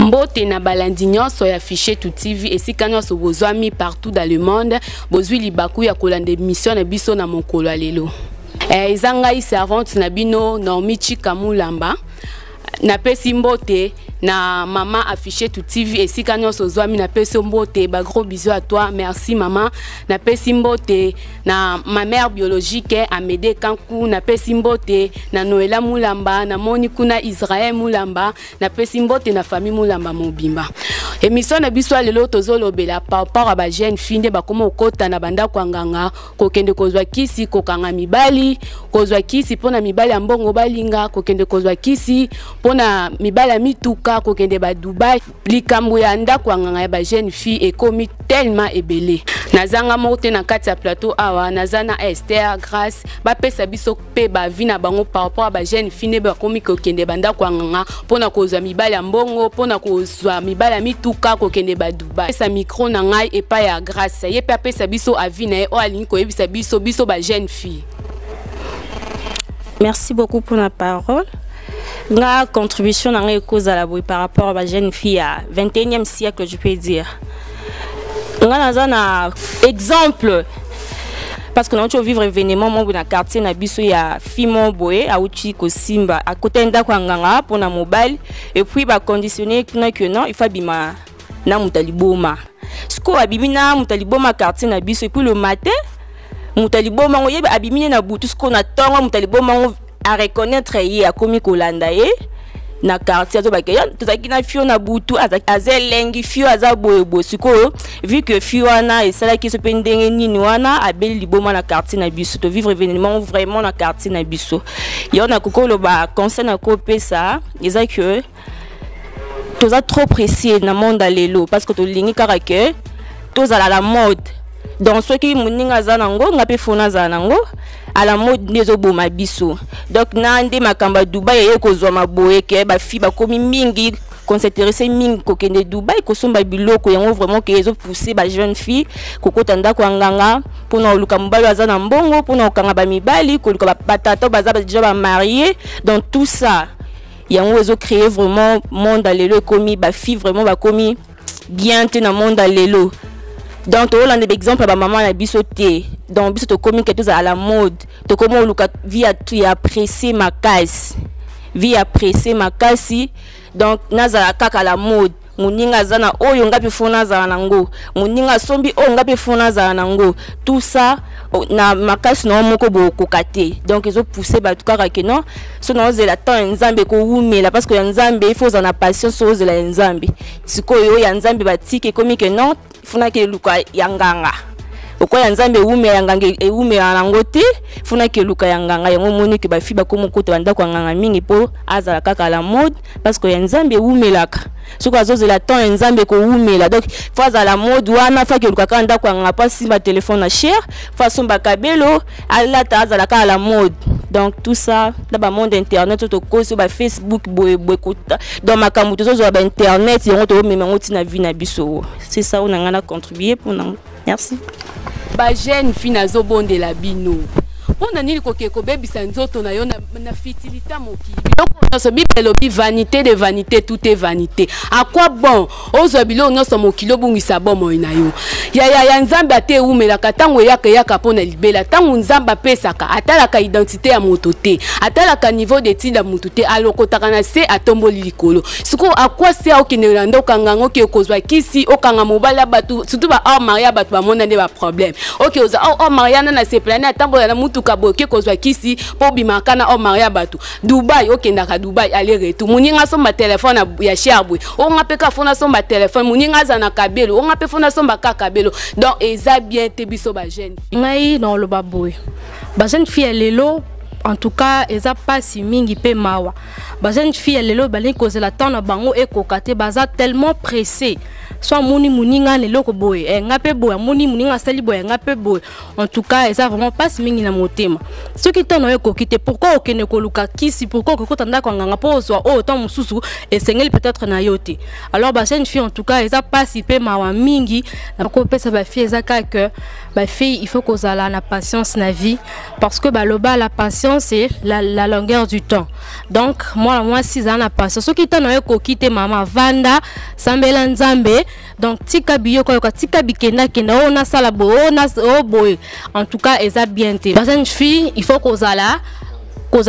Mbote na balandi nyonso ya Fiché Tout TV esika nyonso bozwami partout dans le monde bozwi libaku ya kolanda émission na biso na mokolo ya lelo. Ezangai servante na bino Naomi Chikamulamba na pesi mbote na maman Fiché Tout TV esika nyonso zwami na pesi mbote ba gros bisous à toi, merci maman. Na pesi mbote na ma mère biologique Amédée Kankou, na pesi mbote na Noëlla Mulamba, na moni kuna Israël Mulamba, na pesi mbote na famille Mulamba Mobimba. Émission na biso lelo tozolobela par rapport à ba jeune fille ba komo okota na banda kwanganga kokende kozwa kisi kokanga mibali kozwa kisi pona mibali ya mbongo balinga kokende kozwa kisi pona mibali mituka kokende ba Dubai likambo ya nda kwanganga ya ba jeune fille ekomi tellement ebele nazanga mote na kati ya plateau awa nazana Esther Grâce ba pesa biso pe ba vie na bango par rapport à ba jeune fille ba komi kokende banda kwanganga pona kozwa mibali ya mbongo pona kozwa mibali mituka kokende ba Dubai sa micro na ngai epa ya Grâce ye pe pesa biso avis na o alingi ko yebisa biso ba jeune fille. Merci beaucoup pour la parole. La contribution dans les causes à la boue par rapport à la jeune fille à 21e siècle, je peux dire. On a un exemple parce que nous avons vivre événement dans le quartier na biso ya Fimon Boé à Uchi Kosimba à côté d'Akwanganga pour na mobile et puis ba conditionner que non il faut bima na mutaliboma. Ce qu'on a bimina mutaliboma quartier na biso et puis le matin mutaliboma on y a bimina na butu ce qu'on attend mutaliboma à reconnaître y a komi kolanda ye na quartier to bakeya tozaki na fio na butu azelengi fio azaboyebo siko vu que fio wana esala ki so pendenge nini wana abeli liboma na quartier na biso to vivre événement vraiment na quartier na biso yo na kokolo ba conseil na ko pesa eza que toza trop précis na monde lelo parce que to lingi kaka que toza la mode donc ceux qui muninga zanango ngape fona zanango à la mode nezo boma biso donc nande makamba Dubai ye kozwa maboye ke ba fi ba komi mingi qu'on s'intéresse mingi ko kende Dubai ko somba biloko yango vraiment que ezo pousser ba jeune fille ko kotanda ko nganga pour na luka mobali azana mbongo pour na okanga ba mibali ko luka ba tata baza déjà ba marié donc tout ça yango ezo créer vraiment monde lelo komi ba fi vraiment ba komi bien te na monde lelo. Donc, on a des exemples à maman la bisoté. Donc, bisoté comme quelque chose à la mode. Donc, comment on vit à apprécier ma casse. Vit apprécier ma casse. Donc, naza kaka la mode. Muninga zana oyo ngapi fona za nango. Muninga sombi o ngapi fona za nango. Tout ça na makasi na moko boko kate. Donc, ils ont poussé ba tout kaka que non. So na ozela temps nzambe ko wumela parce que nzambe il faut en patience so ozela nzambe. Sikoyo ya nzambe batike komi que non. Funa ke luka yanganga okoya nzambe ume yanganga ume yango te funa ke luka yanganga yango moni ke ba fi ba komo koto banda kwa nganga mingi po azala kaka la mode parce que nzambe umelaka soko azozela temps nzambe ko umela donc faut la mode wana fa ke luka kanda kwa nganga pas si ba téléphone na cher fa somba kabelo ala ta azala kaka la mode. Donc tout ça dans le monde internet to ko sur Facebook boy dans ma kamuto zo ba internet yango to meme ngoti na vie na biso c'est ça on a ngana contribuer pour nous. Merci. Ba jeune fille nazo bonde la bino on a nini kokeko bebisa nzoto na yo na fertilité mokili donc so bibelo bi vanité de vanité tout est vanité à quoi bon ozo bilo nyonso mokilo bungisa bomo na yo ya nzambe ate umela katango yaka pona libela tango nzamba pesaka atalaka identité ya moto te atalaka niveau d'étude ya moto te alokotaka na se atomboli likolo siko à quoi c'est okine ndo kangango ki okozwa kisi okanga mobala batu surtout ba hors maria batu ba mona nde ba problème OK oza hors maria na se planer atambola na mutu kaboke kozwa kisi po bimakana hors maria batu Dubai okendaka Dubai aller retour muninga somba téléphone ya cherbwe onga peka fona somba téléphone muninga za na kabelo onga pe fona somba kakabelo donc eza bien te biso ba jeune ngai dans le baboy ba jeune fille lelo en tout cas eza pas si mingi pe mawa ba jeune fille lelo bali kozela temps na bango ekokate baza tellement pressé soit muninga lelo ko boy ngape boy muninga sali boy ngape boy en tout cas eza vraiment pas si mingi na motema ce qui tano ekokite pourquoi okene ko luka kisi pourquoi ko tanda ko nganga po so autant mususu et sengeli peut-être na yote alors ba jeune fille en tout cas eza pas si pe mawa mingi na ko pesa ba fille eza ka que ba fille il faut kozala na patience na vie parce que ba loba la patience patience c'est la longueur du temps. Donc moi 6 ans na patience. Ce qui t'en a quitter maman vanda sambela nzambe. Donc tika biyo ko tika bikenda kenda ona sala bo ona boy. En tout cas eza bien té. Parce une fille, il faut qu'on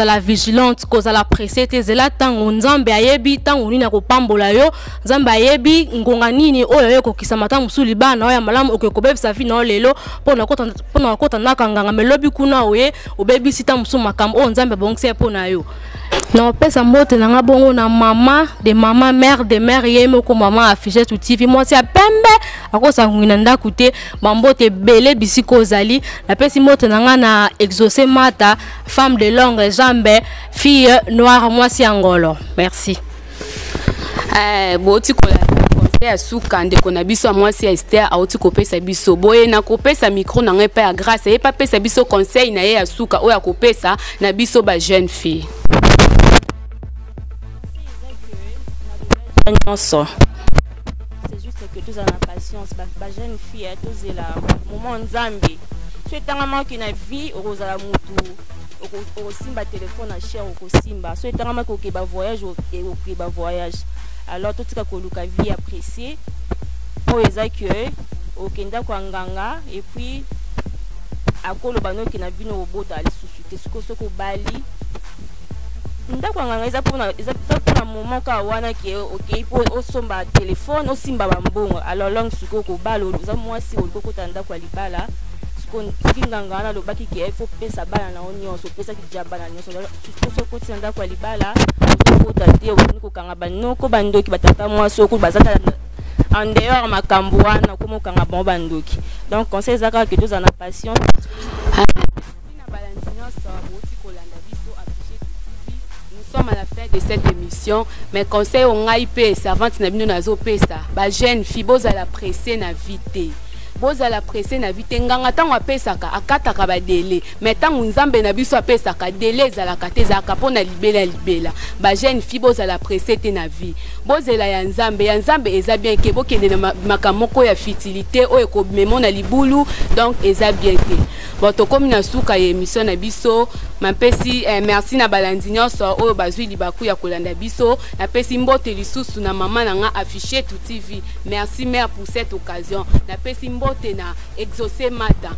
la vigilante, qu'on la pressée te zela tango nzambe ayebi tango nina ko pambola yo nzambe ayebi ngonga nini oyo ko kisamata musuli bana oya malamu okekobeba sa vie na lelo pona kota nakanganga melobi kuna oye obebi sita musu makambo o nzambe bongse pona yo. Non, pesa mbote nanga bongo na mama de mama mère de mère yemo ko mama affiché tout TV moi c'est pembe akosa ngina ndakute mambote belé bisiko zali na pesi mbote nanga na exaucé mata femme de longue jambe fille noire moi c'est angolo. Merci. Boti kola conseil asuka ndeko na biso moi c'est Esther auti kopesa biso boye na kopesa micro na ngai pa grâce et pas pesa biso conseil na ye asuka oya kopesa na biso ba jeune fille. C'est juste que tous en la patience, ba jeune fille, tous la moment nzambe. Tu es tellement qu'une vie au la mutu, au simba téléphone à cher au simba. Tu es tellement que ba voyage et au ba voyage. Alors tout ce que vie appréciée, pour les accueils, au kenda kwanganga et puis à kolo bano qui na vino au bota les susciter ce que bali. Ndakwanga eza pona moment ka wana ki OK pour osomba téléphone osimba bambongo alors long suko ko balo za mwasi oliko tanda kwa libala suko kinganga na lobaki ki faut pesa bana na onyoso pesa ki jaba na nyonso suko ko tanda kwa libala ko tate ko kanga banoko bandoki batata mwasi ko bazata en dehors makambo wana ko mokanga bon bandoki donc conseil zaka que tous en patience. Nous sommes à la fin de cette émission, mais conseil on a IP servante na bino nazo pesa ba jeune fille boza la pressé na vite boza la pressé na vite nganga tango apesaka akataka ba délai mais tango nzambe na biso apesaka délai za kate za kapona libela ba jeune fille boza la pressé te na vie bozela ya nzambe eza bien ke bokende na makamoko ya futilité oyo ko memona libulu donc eza bien te bon to komi na suka ya émission na biso mapesi merci na balandi nyonso oyo bazwi libaku ya kolanda biso na pesi mbote lisusu na mama nanga affiché tout TV merci mère pour cette occasion na pesi mbote na exaucé mata